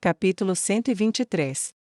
Capítulo 123.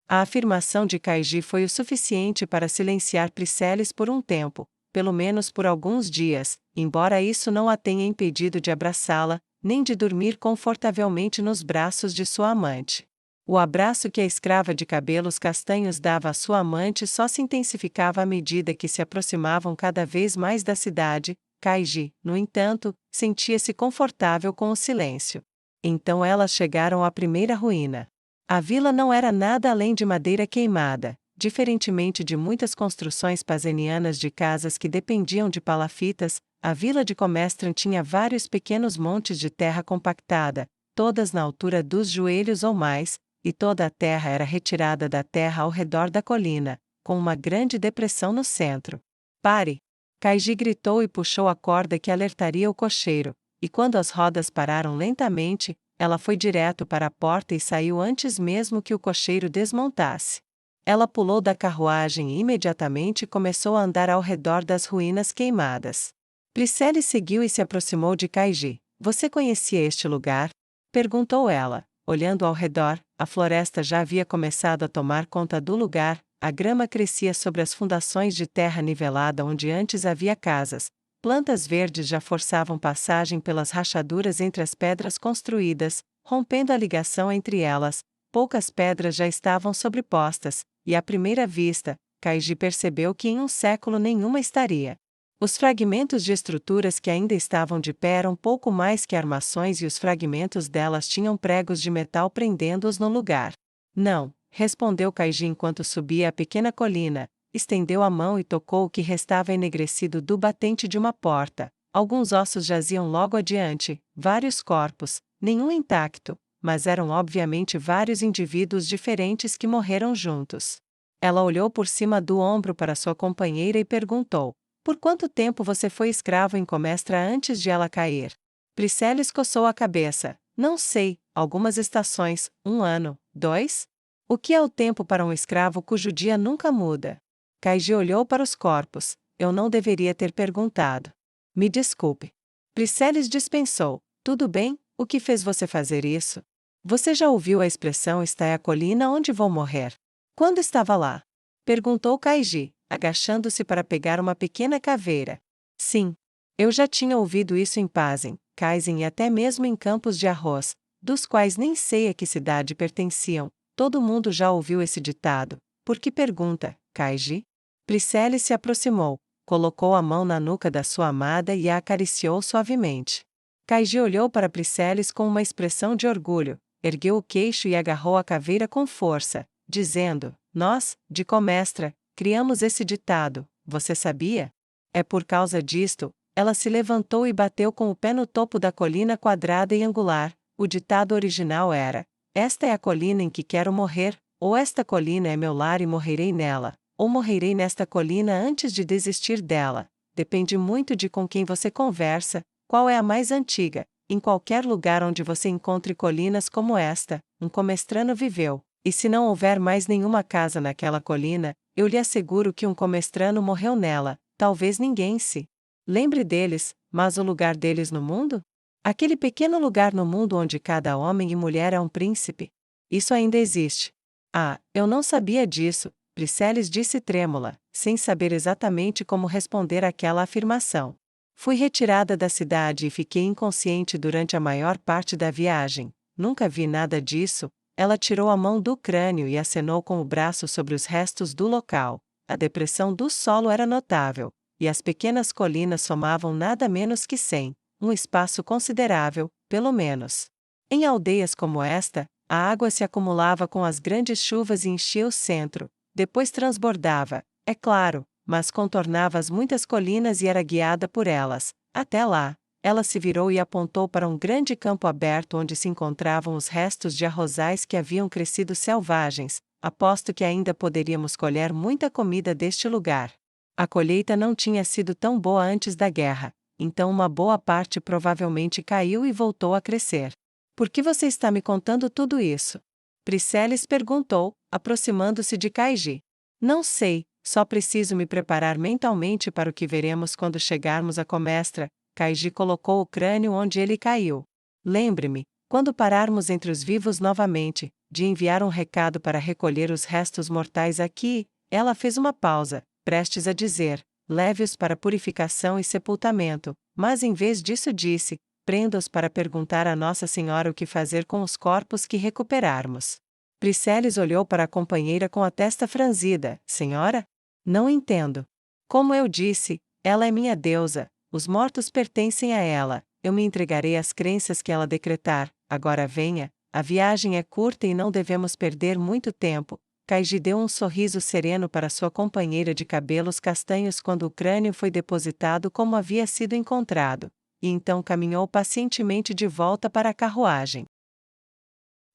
A afirmação de Kaiji foi o suficiente para silenciar Priscillis por um tempo, pelo menos por alguns dias, embora isso não a tenha impedido de abraçá-la, nem de dormir confortavelmente nos braços de sua amante. O abraço que a escrava de cabelos castanhos dava à sua amante só se intensificava à medida que se aproximavam cada vez mais da cidade. Kaiji, no entanto, sentia-se confortável com o silêncio. Então elas chegaram à primeira ruína. A vila não era nada além de madeira queimada, diferentemente de muitas construções pazenianas de casas que dependiam de palafitas. A vila de Comestran tinha vários pequenos montes de terra compactada, todas na altura dos joelhos ou mais, e toda a terra era retirada da terra ao redor da colina, com uma grande depressão no centro. Pare! Kaiji gritou e puxou a corda que alertaria o cocheiro, e quando as rodas pararam lentamente, ela foi direto para a porta e saiu antes mesmo que o cocheiro desmontasse. Ela pulou da carruagem e imediatamente começou a andar ao redor das ruínas queimadas. Priscillis seguiu e se aproximou de Kaiji. Você conhecia este lugar? Perguntou ela. Olhando ao redor, a floresta já havia começado a tomar conta do lugar, a grama crescia sobre as fundações de terra nivelada onde antes havia casas. Plantas verdes já forçavam passagem pelas rachaduras entre as pedras construídas, rompendo a ligação entre elas. Poucas pedras já estavam sobrepostas, e à primeira vista, Kaiji percebeu que em um século nenhuma estaria. Os fragmentos de estruturas que ainda estavam de pé eram pouco mais que armações e os fragmentos delas tinham pregos de metal prendendo-os no lugar. Não, respondeu Kaiji enquanto subia a pequena colina. Estendeu a mão e tocou o que restava enegrecido do batente de uma porta. Alguns ossos jaziam logo adiante, vários corpos, nenhum intacto, mas eram obviamente vários indivíduos diferentes que morreram juntos. Ela olhou por cima do ombro para sua companheira e perguntou: por quanto tempo você foi escravo em Comestra antes de ela cair? Priscillis coçou a cabeça. Não sei, algumas estações, 1 ano, 2? O que é o tempo para um escravo cujo dia nunca muda? Kaiji olhou para os corpos. Eu não deveria ter perguntado. Me desculpe. Priscillis dispensou. Tudo bem, o que fez você fazer isso? Você já ouviu a expressão "está é a colina onde vou morrer"? Quando estava lá? Perguntou Kaiji, agachando-se para pegar uma pequena caveira. Sim. Eu já tinha ouvido isso em Pazen, Kaizen e até mesmo em Campos de Arroz, dos quais nem sei a que cidade pertenciam. Todo mundo já ouviu esse ditado. Por que pergunta, Kaiji? Priscillis se aproximou, colocou a mão na nuca da sua amada e a acariciou suavemente. Kaiji olhou para Priscillis com uma expressão de orgulho, ergueu o queixo e agarrou a caveira com força, dizendo: nós, de Comestra, criamos esse ditado, você sabia? É por causa disto. Ela se levantou e bateu com o pé no topo da colina quadrada e angular. O ditado original era: esta é a colina em que quero morrer, ou esta colina é meu lar e morrerei nela, ou morrerei nesta colina antes de desistir dela. Depende muito de com quem você conversa, qual é a mais antiga. Em qualquer lugar onde você encontre colinas como esta, um comestrano viveu, e se não houver mais nenhuma casa naquela colina, eu lhe asseguro que um comestrano morreu nela. Talvez ninguém se lembre deles, mas o lugar deles no mundo? Aquele pequeno lugar no mundo onde cada homem e mulher é um príncipe. Isso ainda existe. Ah, eu não sabia disso, Priscillis disse trêmula, sem saber exatamente como responder àquela afirmação. Fui retirada da cidade e fiquei inconsciente durante a maior parte da viagem. Nunca vi nada disso. Ela tirou a mão do crânio e acenou com o braço sobre os restos do local. A depressão do solo era notável, e as pequenas colinas somavam nada menos que 100, um espaço considerável, pelo menos. Em aldeias como esta, a água se acumulava com as grandes chuvas e enchia o centro, depois transbordava, é claro, mas contornava as muitas colinas e era guiada por elas. Até lá, ela se virou e apontou para um grande campo aberto onde se encontravam os restos de arrozais que haviam crescido selvagens. Aposto que ainda poderíamos colher muita comida deste lugar. A colheita não tinha sido tão boa antes da guerra, então uma boa parte provavelmente caiu e voltou a crescer. Por que você está me contando tudo isso? Priscillis perguntou, aproximando-se de Kaiji. Não sei, só preciso me preparar mentalmente para o que veremos quando chegarmos a Comestra. Kaiji colocou o crânio onde ele caiu. Lembre-me, Quando pararmos entre os vivos novamente, de enviar um recado para recolher os restos mortais aqui, ela fez uma pausa, prestes a dizer, leve-os para purificação e sepultamento, mas em vez disso disse, prenda-os para perguntar a Nossa Senhora o que fazer com os corpos que recuperarmos. Priscelis olhou para a companheira com a testa franzida. Senhora? Não entendo. Como eu disse, ela é minha deusa, os mortos pertencem a ela, eu me entregarei às crenças que ela decretar, agora venha, a viagem é curta e não devemos perder muito tempo. Kaiji deu um sorriso sereno para sua companheira de cabelos castanhos quando o crânio foi depositado como havia sido encontrado, e então caminhou pacientemente de volta para a carruagem.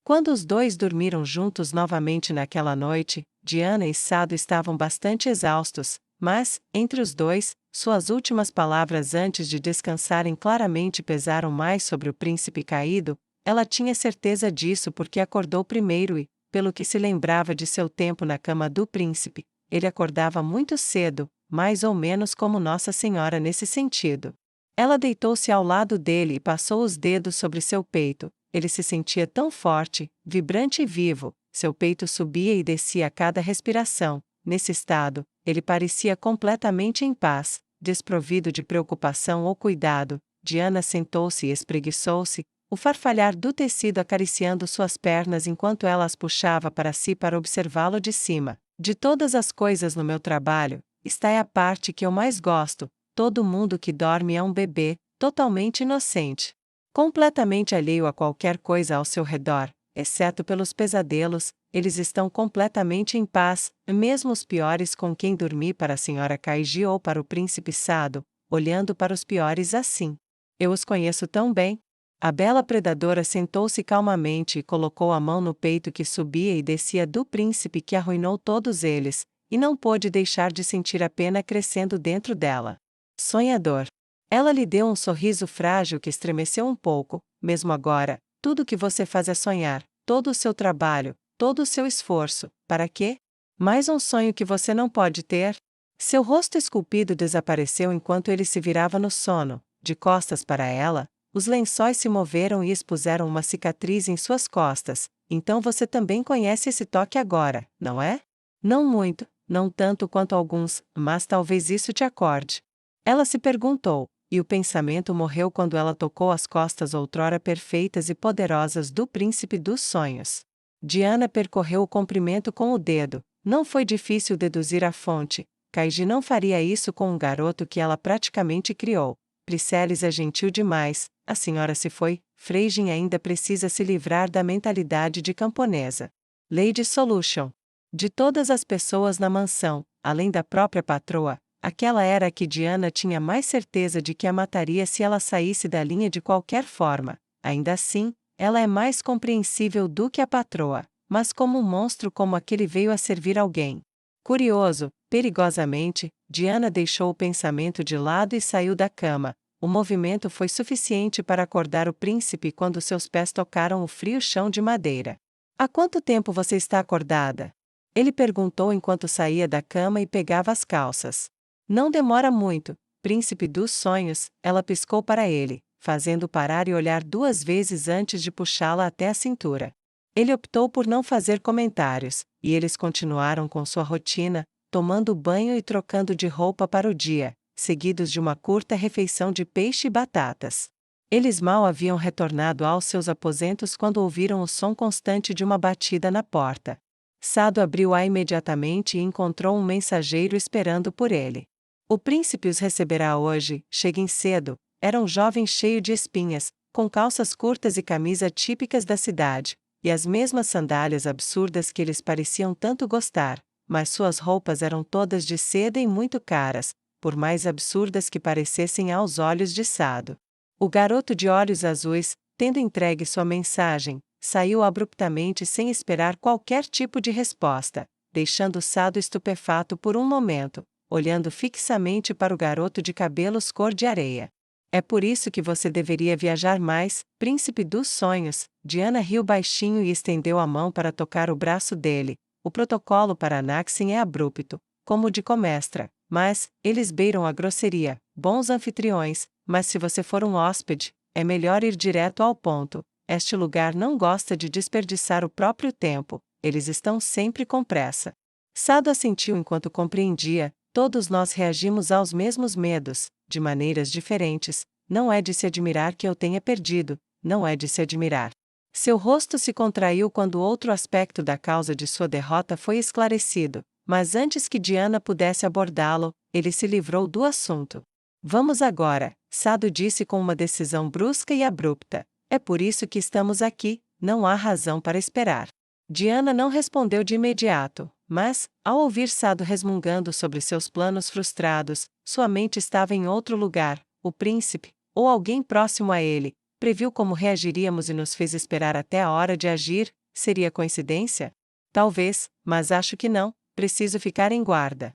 Quando os dois dormiram juntos novamente naquela noite, Diana e Sado estavam bastante exaustos, mas, entre os dois, suas últimas palavras antes de descansarem claramente pesaram mais sobre o príncipe caído. Ela tinha certeza disso porque acordou primeiro e, pelo que se lembrava de seu tempo na cama do príncipe, ele acordava muito cedo, mais ou menos como Nossa Senhora nesse sentido. Ela deitou-se ao lado dele e passou os dedos sobre seu peito. Ele se sentia tão forte, vibrante e vivo, seu peito subia e descia a cada respiração. Nesse estado, ele parecia completamente em paz, desprovido de preocupação ou cuidado. Diana sentou-se e espreguiçou-se, o farfalhar do tecido acariciando suas pernas enquanto ela as puxava para si para observá-lo de cima. De todas as coisas no meu trabalho, esta é a parte que eu mais gosto. Todo mundo que dorme é um bebê, totalmente inocente. Completamente alheio a qualquer coisa ao seu redor, exceto pelos pesadelos, eles estão completamente em paz, mesmo os piores com quem dormi para a senhora Kaiji ou para o príncipe Sado, olhando para os piores assim. Eu os conheço tão bem. A bela predadora sentou-se calmamente e colocou a mão no peito que subia e descia do príncipe que arruinou todos eles, e não pôde deixar de sentir a pena crescendo dentro dela. Sonhador. Ela lhe deu um sorriso frágil que estremeceu um pouco. Mesmo agora, tudo que você faz é sonhar, todo o seu trabalho, todo o seu esforço. Para quê? Mais um sonho que você não pode ter? Seu rosto esculpido desapareceu enquanto ele se virava no sono. De costas para ela, os lençóis se moveram e expuseram uma cicatriz em suas costas. Então você também conhece esse toque agora, não é? Não muito, não tanto quanto alguns, mas talvez isso te acorde. Ela se perguntou, e o pensamento morreu quando ela tocou as costas outrora perfeitas e poderosas do príncipe dos sonhos. Diana percorreu o comprimento com o dedo. Não foi difícil deduzir a fonte. Kaiji não faria isso com um garoto que ela praticamente criou. Priscelis é gentil demais, a senhora se foi, Freijin ainda precisa se livrar da mentalidade de camponesa. Lady Solution. De todas as pessoas na mansão, além da própria patroa, aquela era a que Diana tinha mais certeza de que a mataria se ela saísse da linha de qualquer forma. Ainda assim, ela é mais compreensível do que a patroa, mas como um monstro como aquele veio a servir alguém. Curioso, perigosamente, Diana deixou o pensamento de lado e saiu da cama. O movimento foi suficiente para acordar o príncipe quando seus pés tocaram o frio chão de madeira. Há quanto tempo você está acordada? Ele perguntou enquanto saía da cama e pegava as calças. Não demora muito, príncipe dos sonhos, ela piscou para ele, fazendo parar e olhar 2 vezes antes de puxá-la até a cintura. Ele optou por não fazer comentários, e eles continuaram com sua rotina, tomando banho e trocando de roupa para o dia, seguidos de uma curta refeição de peixe e batatas. Eles mal haviam retornado aos seus aposentos quando ouviram o som constante de uma batida na porta. Sado abriu-a imediatamente e encontrou um mensageiro esperando por ele. O príncipe os receberá hoje, cheguem cedo. Era um jovem cheio de espinhas, com calças curtas e camisa típicas da cidade, e as mesmas sandálias absurdas que eles pareciam tanto gostar, mas suas roupas eram todas de seda e muito caras, por mais absurdas que parecessem aos olhos de Sado. O garoto de olhos azuis, tendo entregue sua mensagem, saiu abruptamente sem esperar qualquer tipo de resposta, deixando Sado estupefato por um momento, olhando fixamente para o garoto de cabelos cor de areia. É por isso que você deveria viajar mais, príncipe dos sonhos. Diana riu baixinho e estendeu a mão para tocar o braço dele. O protocolo para Anaxim é abrupto, como o de Comestra, mas eles beiram a grosseria, bons anfitriões, mas se você for um hóspede, é melhor ir direto ao ponto. Este lugar não gosta de desperdiçar o próprio tempo, eles estão sempre com pressa. Sado assentiu enquanto compreendia, todos nós reagimos aos mesmos medos, de maneiras diferentes, não é de se admirar que eu tenha perdido, não é de se admirar. Seu rosto se contraiu quando outro aspecto da causa de sua derrota foi esclarecido, mas antes que Diana pudesse abordá-lo, ele se livrou do assunto. Vamos agora, Sado disse com uma decisão brusca e abrupta. É por isso que estamos aqui, não há razão para esperar. Diana não respondeu de imediato, mas, ao ouvir Sado resmungando sobre seus planos frustrados, sua mente estava em outro lugar. O príncipe, ou alguém próximo a ele, previu como reagiríamos e nos fez esperar até a hora de agir. Seria coincidência? Talvez, mas acho que não, preciso ficar em guarda.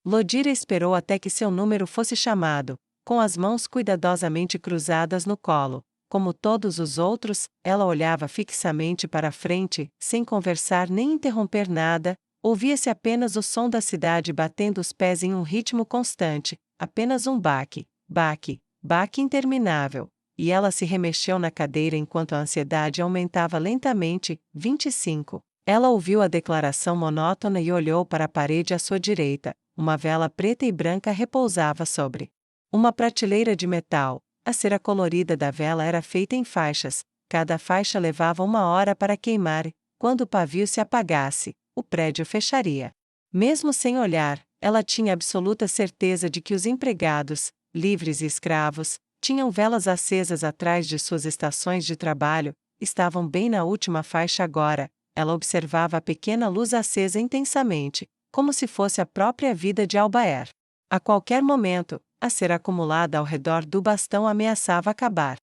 Lodira esperou até que seu número fosse chamado, com as mãos cuidadosamente cruzadas no colo. Como todos os outros, ela olhava fixamente para a frente, sem conversar nem interromper nada, ouvia-se apenas o som da cidade batendo os pés em um ritmo constante, apenas um baque, baque, baque interminável, e ela se remexeu na cadeira enquanto a ansiedade aumentava lentamente. 25. Ela ouviu a declaração monótona e olhou para a parede à sua direita. Uma vela preta e branca repousava sobre uma prateleira de metal. A cera colorida da vela era feita em faixas, cada faixa levava 1 hora para queimar, e, quando o pavio se apagasse, o prédio fecharia. Mesmo sem olhar, ela tinha absoluta certeza de que os empregados, livres e escravos, tinham velas acesas atrás de suas estações de trabalho, estavam bem na última faixa agora. Ela observava a pequena luz acesa intensamente, como se fosse a própria vida de Albaer. A qualquer momento, a cera acumulada ao redor do bastão ameaçava acabar.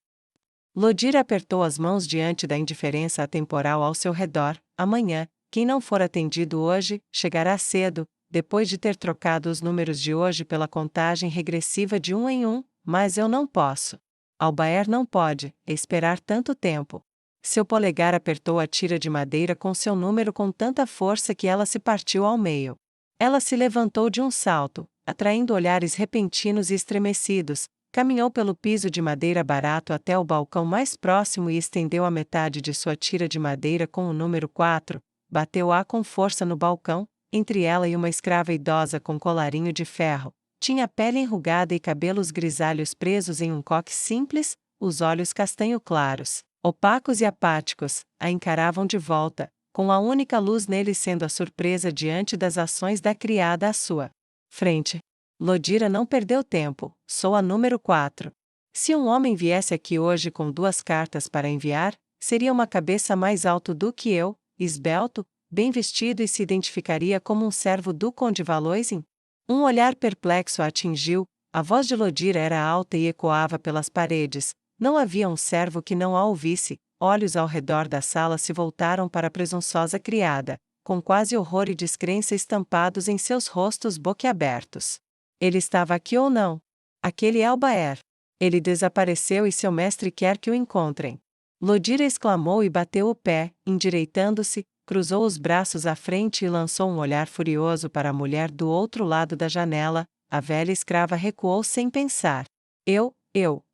Lodira apertou as mãos diante da indiferença atemporal ao seu redor. Amanhã, quem não for atendido hoje, chegará cedo, depois de ter trocado os números de hoje pela contagem regressiva de 1 em 1, mas eu não posso. Albaer não pode esperar tanto tempo. Seu polegar apertou a tira de madeira com seu número com tanta força que ela se partiu ao meio. Ela se levantou de um salto, atraindo olhares repentinos e estremecidos, caminhou pelo piso de madeira barato até o balcão mais próximo e estendeu a metade de sua tira de madeira com o número 4, bateu-a com força no balcão, entre ela e uma escrava idosa com colarinho de ferro. Tinha pele enrugada e cabelos grisalhos presos em um coque simples, os olhos castanho claros, opacos e apáticos, a encaravam de volta, com a única luz neles sendo a surpresa diante das ações da criada à sua frente. Lodira não perdeu tempo, sou a número 4. Se um homem viesse aqui hoje com 2 cartas para enviar, seria uma cabeça mais alto do que eu, esbelto, bem vestido e se identificaria como um servo do Conde Valoisin? Um olhar perplexo a atingiu, a voz de Lodira era alta e ecoava pelas paredes, não havia um servo que não a ouvisse. Olhos ao redor da sala se voltaram para a presunçosa criada, com quase horror e descrença estampados em seus rostos boquiabertos. Ele estava aqui ou não? Aquele é Albaer. Ele desapareceu e seu mestre quer que o encontrem. Lodira exclamou e bateu o pé, endireitando-se, cruzou os braços à frente e lançou um olhar furioso para a mulher do outro lado da janela. A velha escrava recuou sem pensar.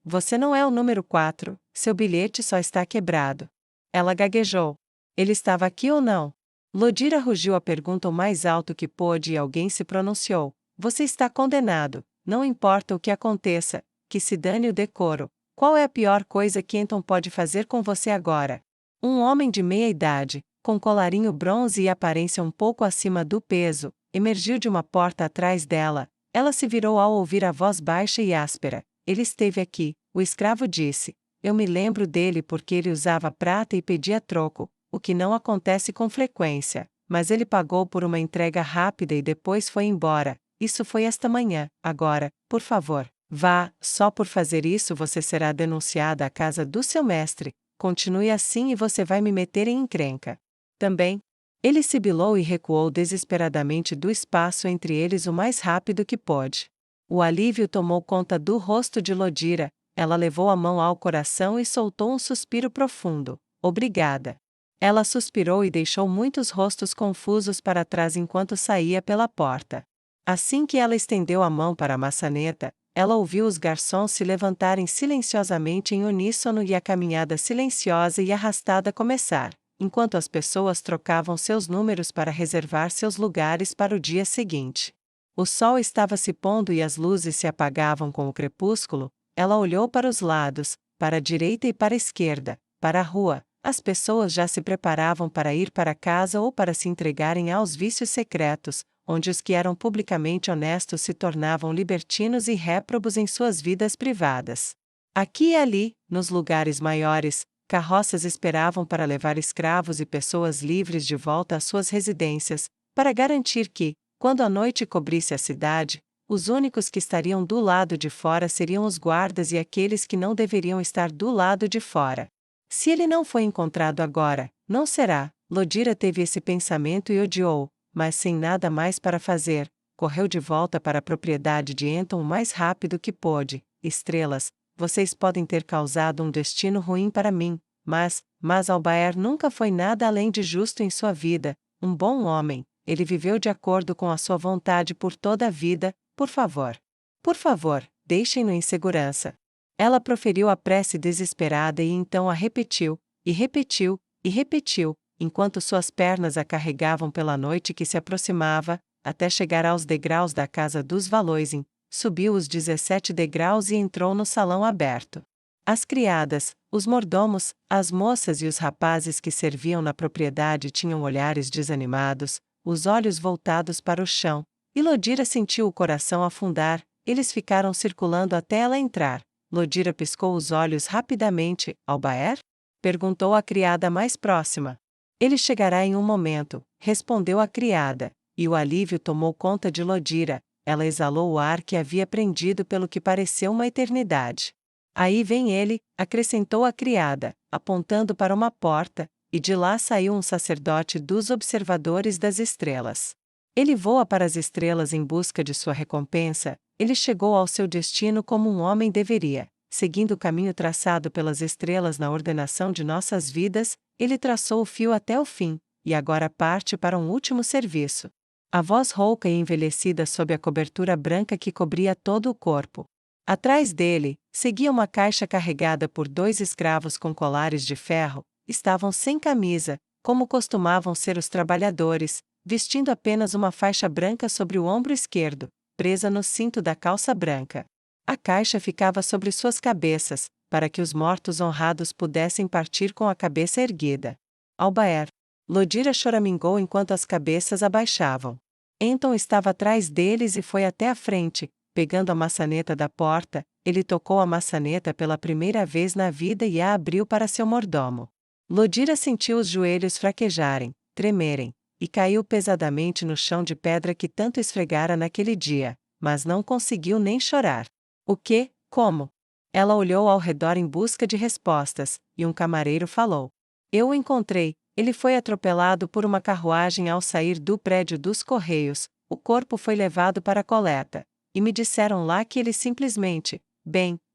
Você não é o número 4, seu bilhete só está quebrado. Ela gaguejou. Ele estava aqui ou não? Lodira rugiu a pergunta o mais alto que pôde e alguém se pronunciou. Você está condenado, não importa o que aconteça, que se dane o decoro. Qual é a pior coisa que Anton pode fazer com você agora? Um homem de meia idade, com colarinho bronze e aparência um pouco acima do peso, emergiu de uma porta atrás dela. Ela se virou ao ouvir a voz baixa e áspera. Ele esteve aqui, o escravo disse. Eu me lembro dele porque ele usava prata e pedia troco, o que não acontece com frequência, mas ele pagou por uma entrega rápida e depois foi embora. Isso foi esta manhã. Agora, por favor, vá, só por fazer isso você será denunciada à casa do seu mestre. Continue assim e você vai me meter em encrenca. Também. Ele sibilou e recuou desesperadamente do espaço entre eles o mais rápido que pôde. O alívio tomou conta do rosto de Lodira, ela levou a mão ao coração e soltou um suspiro profundo. Obrigada. Ela suspirou e deixou muitos rostos confusos para trás enquanto saía pela porta. Assim que ela estendeu a mão para a maçaneta, Ela ouviu os garçons se levantarem silenciosamente em uníssono e a caminhada silenciosa e arrastada começar, enquanto as pessoas trocavam seus números para reservar seus lugares para o dia seguinte. O sol estava se pondo e as luzes se apagavam com o crepúsculo. Ela olhou para os lados, para a direita e para a esquerda, para a rua. As pessoas já se preparavam para ir para casa ou para se entregarem aos vícios secretos, onde os que eram publicamente honestos se tornavam libertinos e réprobos em suas vidas privadas. Aqui e ali, nos lugares maiores, carroças esperavam para levar escravos e pessoas livres de volta às suas residências, para garantir que, quando a noite cobrisse a cidade, os únicos que estariam do lado de fora seriam os guardas e aqueles que não deveriam estar do lado de fora. Se ele não foi encontrado agora, não será. Lodira teve esse pensamento e odiou, mas sem nada mais para fazer, correu de volta para a propriedade de Anton o mais rápido que pôde. Estrelas, vocês podem ter causado um destino ruim para mim, mas Albaer nunca foi nada além de justo em sua vida, um bom homem. Ele viveu de acordo com a sua vontade por toda a vida. Por favor, deixem-no em segurança. Ela proferiu a prece desesperada e então a repetiu, e repetiu, e repetiu, enquanto suas pernas a carregavam pela noite que se aproximava, até chegar aos degraus da casa dos Valoisin. Subiu os 17 degraus e entrou no salão aberto. As criadas, os mordomos, as moças e os rapazes que serviam na propriedade tinham olhares desanimados, os olhos voltados para o chão, e Lodira sentiu o coração afundar. Eles ficaram circulando até ela entrar. Lodira piscou os olhos rapidamente. Albaer? Perguntou a criada mais próxima. Ele chegará em um momento, respondeu a criada, e o alívio tomou conta de Lodira. Ela exalou o ar que havia prendido pelo que pareceu uma eternidade. Aí vem ele, acrescentou a criada, apontando para uma porta, e de lá saiu um sacerdote dos observadores das estrelas. Ele voa para as estrelas em busca de sua recompensa. Ele chegou ao seu destino como um homem deveria, seguindo o caminho traçado pelas estrelas na ordenação de nossas vidas. Ele traçou o fio até o fim, e agora parte para um último serviço. A voz rouca e envelhecida sob a cobertura branca que cobria todo o corpo. Atrás dele, seguia uma caixa carregada por 2 escravos com colares de ferro. Estavam sem camisa, como costumavam ser os trabalhadores, vestindo apenas uma faixa branca sobre o ombro esquerdo, presa no cinto da calça branca. A caixa ficava sobre suas cabeças, para que os mortos honrados pudessem partir com a cabeça erguida. Albaer. Lodira choramingou enquanto as cabeças abaixavam. Anton estava atrás deles e foi até a frente. Pegando a maçaneta da porta, ele tocou a maçaneta pela primeira vez na vida e a abriu para seu mordomo. Lodira sentiu os joelhos fraquejarem, tremerem, e caiu pesadamente no chão de pedra que tanto esfregara naquele dia, mas não conseguiu nem chorar. O quê? Como? Ela olhou ao redor em busca de respostas, e um camareiro falou. Eu o encontrei, ele foi atropelado por uma carruagem ao sair do prédio dos Correios. O corpo foi levado para a coleta, e me disseram lá que ele simplesmente,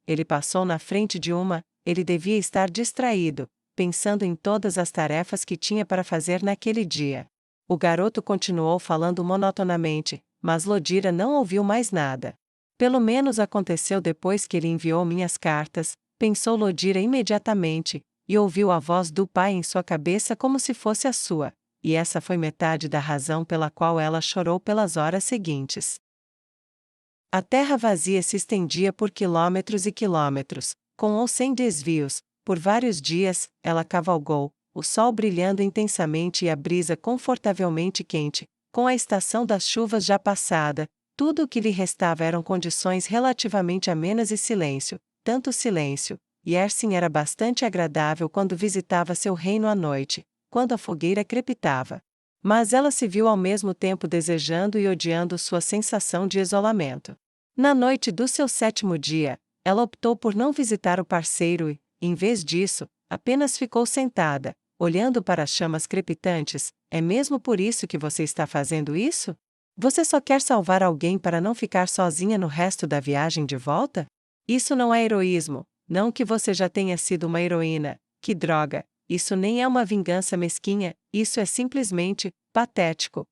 ele passou na frente de ele devia estar distraído, pensando em todas as tarefas que tinha para fazer naquele dia. O garoto continuou falando monotonamente, mas Lodira não ouviu mais nada. Pelo menos aconteceu depois que ele enviou minhas cartas, pensou Lodira imediatamente, e ouviu a voz do pai em sua cabeça como se fosse a sua, e essa foi metade da razão pela qual ela chorou pelas horas seguintes. A terra vazia se estendia por quilômetros e quilômetros, com ou sem desvios. Por vários dias, ela cavalgou, o sol brilhando intensamente e a brisa confortavelmente quente. Com a estação das chuvas já passada, tudo o que lhe restava eram condições relativamente amenas e silêncio, tanto silêncio. Yersin era bastante agradável quando visitava seu reino à noite, quando a fogueira crepitava. Mas ela se viu ao mesmo tempo desejando e odiando sua sensação de isolamento. Na noite do seu 7º dia, ela optou por não visitar o parceiro e, em vez disso, apenas ficou sentada, olhando para as chamas crepitantes. É mesmo por isso que você está fazendo isso? Você só quer salvar alguém para não ficar sozinha no resto da viagem de volta? Isso não é heroísmo, não que você já tenha sido uma heroína. Que droga! Isso nem é uma vingança mesquinha, isso é simplesmente patético,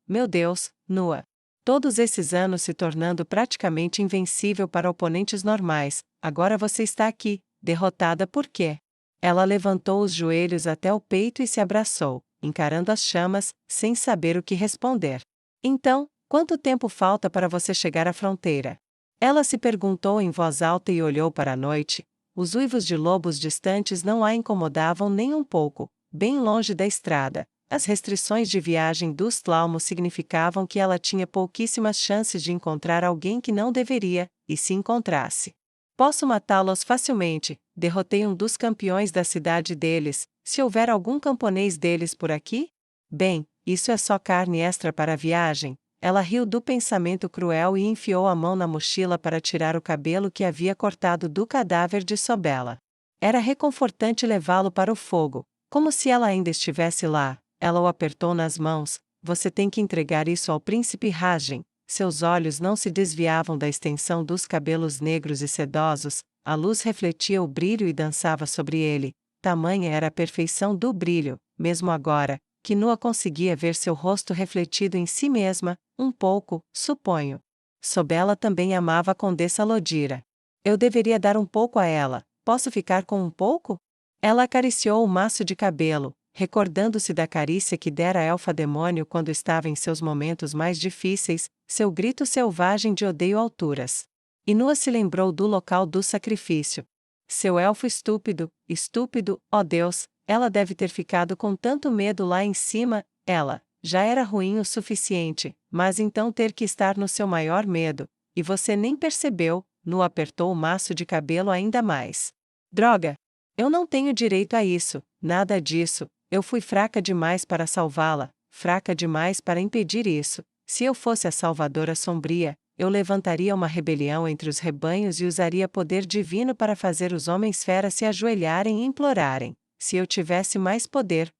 meu Deus, nua. Todos esses anos se tornando praticamente invencível para oponentes normais, agora você está aqui, derrotada por quê? Ela levantou os joelhos até o peito e se abraçou, encarando as chamas, sem saber o que responder. Então, quanto tempo falta para você chegar à fronteira? Ela se perguntou em voz alta e olhou para a noite. Os uivos de lobos distantes não a incomodavam nem um pouco, bem longe da estrada. As restrições de viagem do Stlaumo significavam que ela tinha pouquíssimas chances de encontrar alguém que não deveria, e se encontrasse. Posso matá-los facilmente, derrotei um dos campeões da cidade deles, se houver algum camponês deles por aqui? Bem, isso é só carne extra para a viagem. Ela riu do pensamento cruel e enfiou a mão na mochila para tirar o cabelo que havia cortado do cadáver de Sobela. Era reconfortante levá-lo para o fogo, como se ela ainda estivesse lá. Ela o apertou nas mãos. Você tem que entregar isso ao príncipe Rajen. Seus olhos não se desviavam da extensão dos cabelos negros e sedosos, a luz refletia o brilho e dançava sobre ele. Tamanha era a perfeição do brilho, mesmo agora, que Nua conseguia ver seu rosto refletido em si mesma, um pouco, suponho. Sobela também amava a Condessa Lodira. Eu deveria dar um pouco a ela, posso ficar com um pouco? Ela acariciou o maço de cabelo, recordando-se da carícia que dera a elfa-demônio quando estava em seus momentos mais difíceis, seu grito selvagem de odeio alturas. E Nua se lembrou do local do sacrifício. Seu elfo estúpido, ó Deus, ela deve ter ficado com tanto medo lá em cima, ela, já era ruim o suficiente, mas então ter que estar no seu maior medo, e você nem percebeu, Nua apertou o maço de cabelo ainda mais. Droga! Eu não tenho direito a isso, nada disso. Eu fui fraca demais para salvá-la, fraca demais para impedir isso. Se eu fosse a Salvadora Sombria, eu levantaria uma rebelião entre os rebanhos e usaria poder divino para fazer os homens-fera se ajoelharem e implorarem. Se eu tivesse mais poder.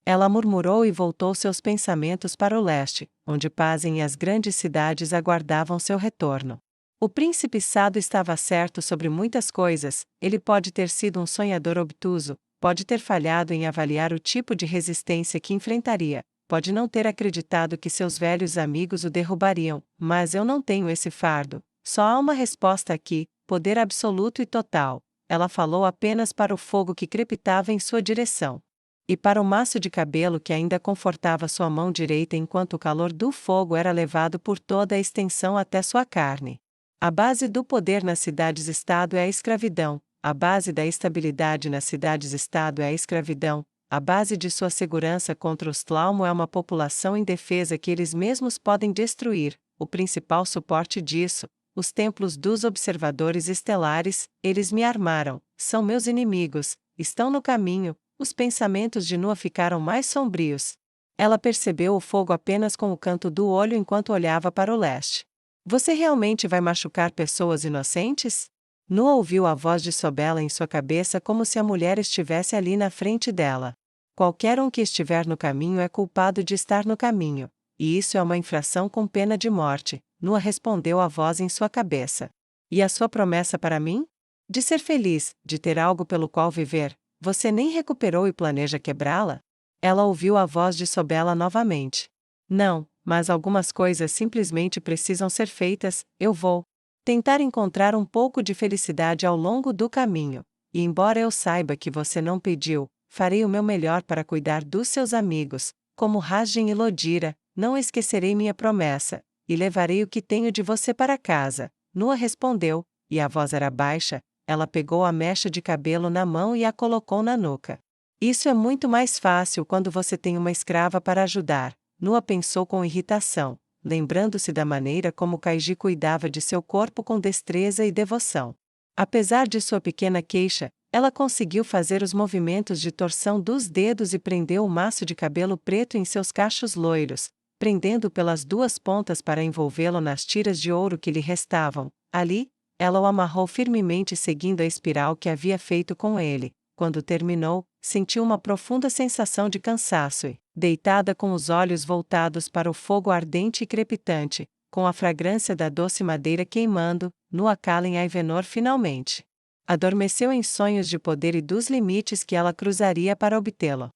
Ela murmurou e voltou seus pensamentos para o leste, onde Pazem e as grandes cidades aguardavam seu retorno. O príncipe Sado estava certo sobre muitas coisas. Ele pode ter sido um sonhador obtuso, pode ter falhado em avaliar o tipo de resistência que enfrentaria, pode não ter acreditado que seus velhos amigos o derrubariam, mas eu não tenho esse fardo. Só há uma resposta aqui: poder absoluto e total. Ela falou apenas para o fogo que crepitava em sua direção. E para o maço de cabelo que ainda confortava sua mão direita enquanto o calor do fogo era levado por toda a extensão até sua carne. A base do poder nas cidades-estado é a escravidão. A base da estabilidade nas cidades-estado é a escravidão. A base de sua segurança contra os Tlaumo é uma população indefesa que eles mesmos podem destruir. O principal suporte disso, os templos dos observadores estelares, eles me armaram, são meus inimigos, estão no caminho. Os pensamentos de Nua ficaram mais sombrios. Ela percebeu o fogo apenas com o canto do olho enquanto olhava para o leste. Você realmente vai machucar pessoas inocentes? Nua ouviu a voz de Sobela em sua cabeça como se a mulher estivesse ali na frente dela. Qualquer um que estiver no caminho é culpado de estar no caminho, e isso é uma infração com pena de morte, Nua respondeu a voz em sua cabeça. E a sua promessa para mim? De ser feliz, de ter algo pelo qual viver. Você nem recuperou e planeja quebrá-la? Ela ouviu a voz de Sobela novamente. Não, mas algumas coisas simplesmente precisam ser feitas. Eu vou tentar encontrar um pouco de felicidade ao longo do caminho. E embora eu saiba que você não pediu, farei o meu melhor para cuidar dos seus amigos, como Rajen e Lodira. Não esquecerei minha promessa, e levarei o que tenho de você para casa. Nua respondeu, e a voz era baixa. Ela pegou a mecha de cabelo na mão e a colocou na nuca. Isso é muito mais fácil quando você tem uma escrava para ajudar, Nua pensou com irritação, lembrando-se da maneira como Kaiji cuidava de seu corpo com destreza e devoção. Apesar de sua pequena queixa, ela conseguiu fazer os movimentos de torção dos dedos e prendeu o maço de cabelo preto em seus cachos loiros, prendendo pelas duas pontas para envolvê-lo nas tiras de ouro que lhe restavam. Ali, ela o amarrou firmemente seguindo a espiral que havia feito com ele. Quando terminou, sentiu uma profunda sensação de cansaço e, deitada com os olhos voltados para o fogo ardente e crepitante, com a fragrância da doce madeira queimando, Nua Kalen Aivenor finalmente adormeceu em sonhos de poder e dos limites que ela cruzaria para obtê-lo.